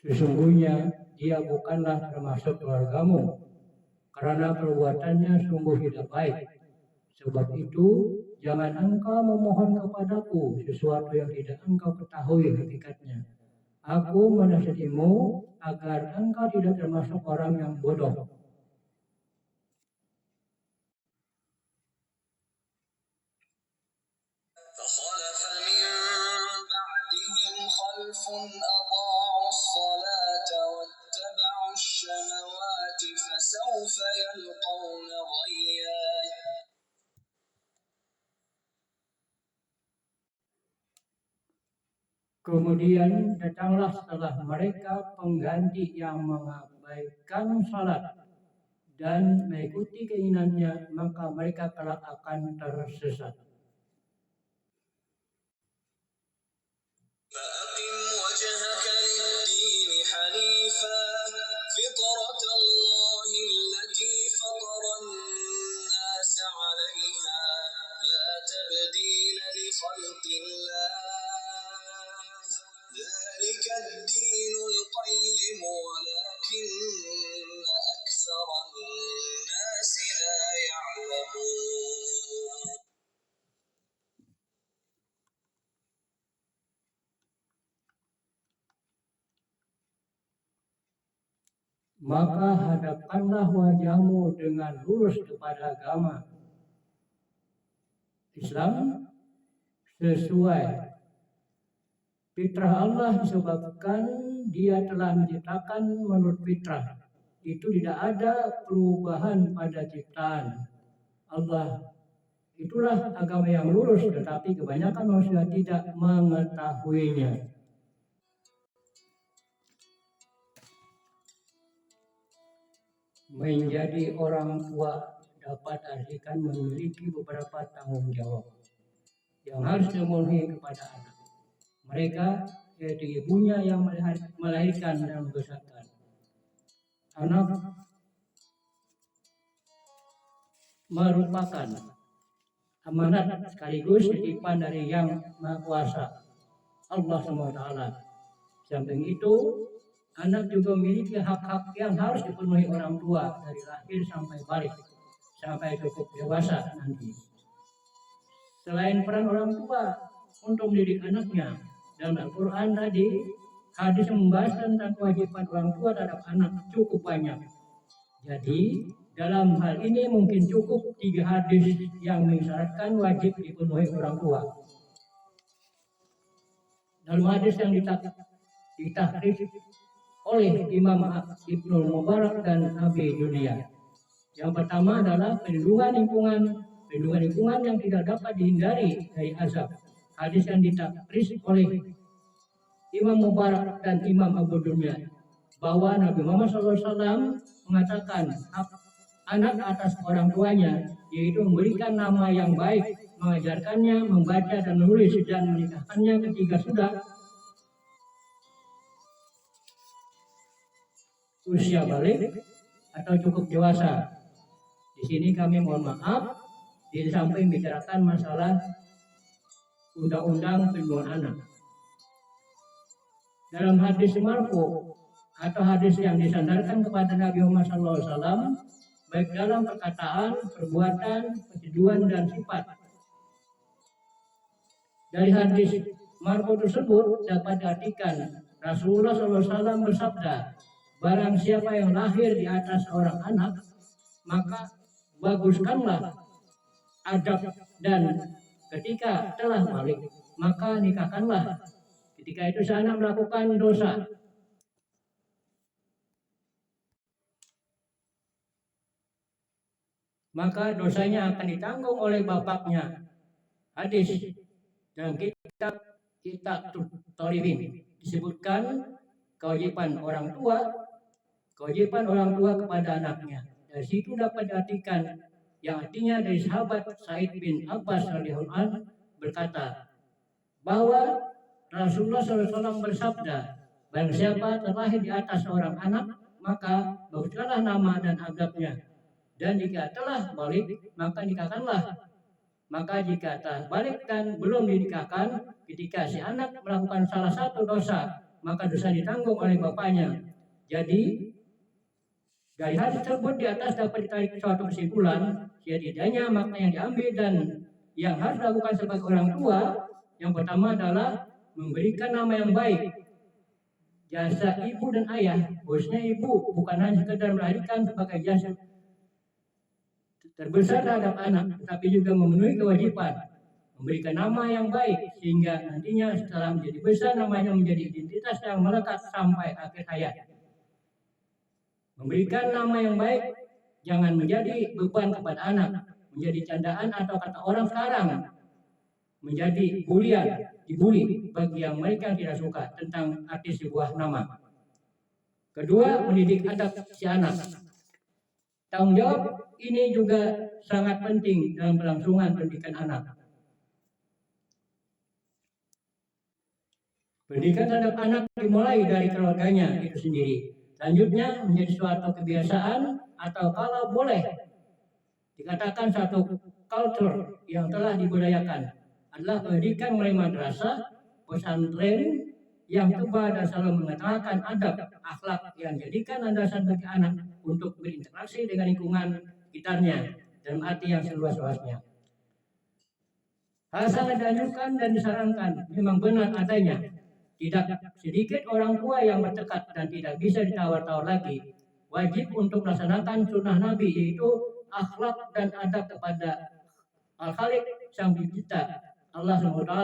Sesungguhnya dia bukanlah termasuk keluargamu, karena perbuatannya sungguh tidak baik. Sebab itu, jangan engkau memohon kepadaku sesuatu yang tidak engkau ketahui hakikatnya. Aku menasihatimu agar engkau tidak termasuk orang yang bodoh. فخلف من بعدهم خلف أضاعوا الصلاة واتبعوا الشهوات فسوف يلقون غيا. Kemudian datanglah setelah mereka pengganti yang mengabaikan salat dan mengikuti keinginannya, maka mereka kelak akan tersesat. فأقم وجهك للدين حنيفا فطرة الله التي فطر الناس عليها لا تبديل لخلق الله ذلك الدين القيم ولكن أكثر الناس لا يعلمون. Maka hadapkanlah wajahmu dengan lurus kepada agama Islam sesuai fitrah Allah, disebabkan dia telah menciptakan menurut fitrah. Itu tidak ada perubahan pada ciptaan Allah. Itulah agama yang lurus, tetapi kebanyakan manusia tidak mengetahuinya. Menjadi orang tua dapat artikan memiliki beberapa tanggung jawab yang harus dipenuhi kepada anak. Mereka yaitu ibunya yang melahirkan dan membesarkan anak, merupakan amanat sekaligus titipan dari Yang Maha Kuasa, Allah SWT. Samping itu, anak juga memiliki hak-hak yang harus dipenuhi orang tua dari lahir sampai balik, sampai cukup dewasa nanti. Selain peran orang tua untuk mendidik anaknya, dalam Al-Quran tadi, hadis yang membahas tentang kewajiban orang tua terhadap anak cukup banyak. Jadi, dalam hal ini mungkin cukup 3 hadis yang mengisyaratkan wajib dipenuhi orang tua. Dalam hadis yang ditahrif oleh Imam Ibnu Mubarak dan Abi Dunia. Yang pertama adalah perlindungan lingkungan yang tidak dapat dihindari dari azab. Hadis yang ditahrif oleh Imam Mubarak dan Imam Abu Dunya, bahwa Nabi Muhammad SAW mengatakan hak anak atas orang tuanya, yaitu memberikan nama yang baik, mengajarkannya membaca dan menulis, dan menikahkannya ketika sudah usia balik atau cukup dewasa. Di sini kami mohon maaf, di samping bicarakan masalah undang-undang perlindungan anak. Dalam hadis marfu atau hadis yang disandarkan kepada Nabi Muhammad SAW, baik dalam perkataan, perbuatan, persetujuan, dan sifat. Dari hadis marfu tersebut dapat diartikan Rasulullah SAW bersabda, barang siapa yang lahir di atas seorang anak, maka baguskanlah adab, dan ketika telah balik, maka nikahkanlah. Ketika itu sana melakukan dosa, maka dosanya akan ditanggung oleh bapaknya. Hadis dalam kitab Thalibin disebutkan kewajiban orang tua kepada anaknya. Dari situ dapat diartikan yang artinya dari sahabat Sa'id bin Abbas radhiyallahu anhu berkata bahwa Rasulullah SAW bersabda, barang siapa terlahir di atas seorang anak, maka baguskanlah nama dan adabnya, dan jika telah balik, maka nikahkanlah. Maka jika terbalik dan belum dinikahkan, ketika si anak melakukan salah satu dosa, maka dosa ditanggung oleh bapaknya. Jadi dari hadis tersebut di atas dapat ditarik suatu kesimpulan, setidaknya makna yang diambil dan yang harus dilakukan sebagai orang tua, yang pertama adalah memberikan nama yang baik. Jasa ibu dan ayah, bosnya ibu bukan hanya sekedar melahirkan sebagai jasa terbesar terhadap anak, tetapi juga memenuhi kewajiban memberikan nama yang baik sehingga nantinya setelah menjadi besar namanya menjadi identitas yang melekat sampai akhir hayat. Memberikan nama yang baik jangan menjadi beban kepada anak, menjadi candaan atau kata orang sekarang, menjadi bulian, dibully bagi yang mereka tidak suka tentang arti sebuah nama. Kedua, mendidik adab si anak. Tanggung jawab ini juga sangat penting dalam kelangsungan pendidikan anak. Pendidikan terhadap anak dimulai dari keluarganya itu sendiri. Selanjutnya menjadi suatu kebiasaan atau kalau boleh dikatakan satu culture yang telah dibudayakan adalah pendidikan mulai madrasah, pesantren yang tebar dan selalu mengatakan adab, akhlak yang jadikan landasan bagi anak untuk berinteraksi dengan lingkungan sekitarnya dalam arti yang seluas-luasnya. Hal sangat dianjurkan dan disarankan memang benar adanya. Tidak sedikit orang tua yang bertekad dan tidak bisa ditawar-tawar lagi. Wajib untuk melaksanakan sunnah Nabi, yaitu akhlak dan adab kepada Al-Khaliq Sang Pencipta Allah SWT,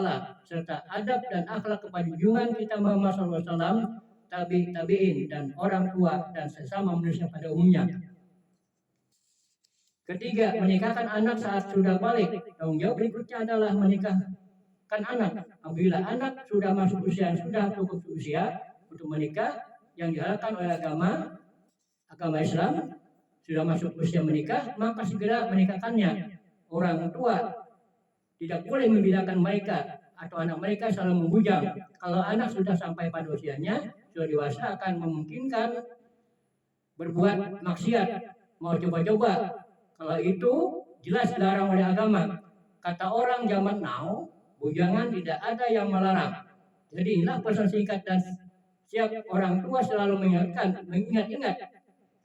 serta adab dan akhlak kepada junjungan kita Muhammad SAW, tabi'in dan orang tua dan sesama manusia pada umumnya. Ketiga, menikahkan anak saat sudah balik. Tanggung jawab berikutnya adalah menikahkan anak. Apabila anak sudah masuk usia, sudah cukup usia untuk menikah yang diharapkan oleh agama Islam, sudah masuk usia menikah, maka segera menikahkannya. Orang tua tidak boleh membedakan mereka atau anak mereka selalu membujang. Kalau anak sudah sampai pada usianya, sudah dewasa, akan memungkinkan berbuat maksiat, mau coba-coba. Kalau itu jelas dilarang oleh agama. Kata orang zaman now, bujangan tidak ada yang melarang. Jadi inilah pesan singkat dan siap orang tua selalu mengingat-ingat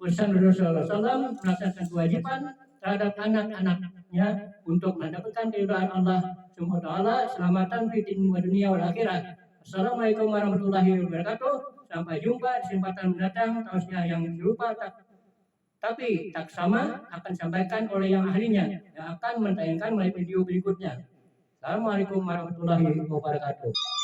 pesan Rasulullah SAW, melaksanakan kewajiban terhadap anak-anaknya untuk mendapatkan keridhaan Allah Subhanahu wa taala, selamatan fi dunia wal akhirat. Assalamualaikum warahmatullahi wabarakatuh. Sampai jumpa di kesempatan mendatang. Tausiah yang serupa tapi tak sama akan disampaikan oleh yang ahlinya yang akan mentayangkan melalui video berikutnya. Assalamualaikum warahmatullahi wabarakatuh.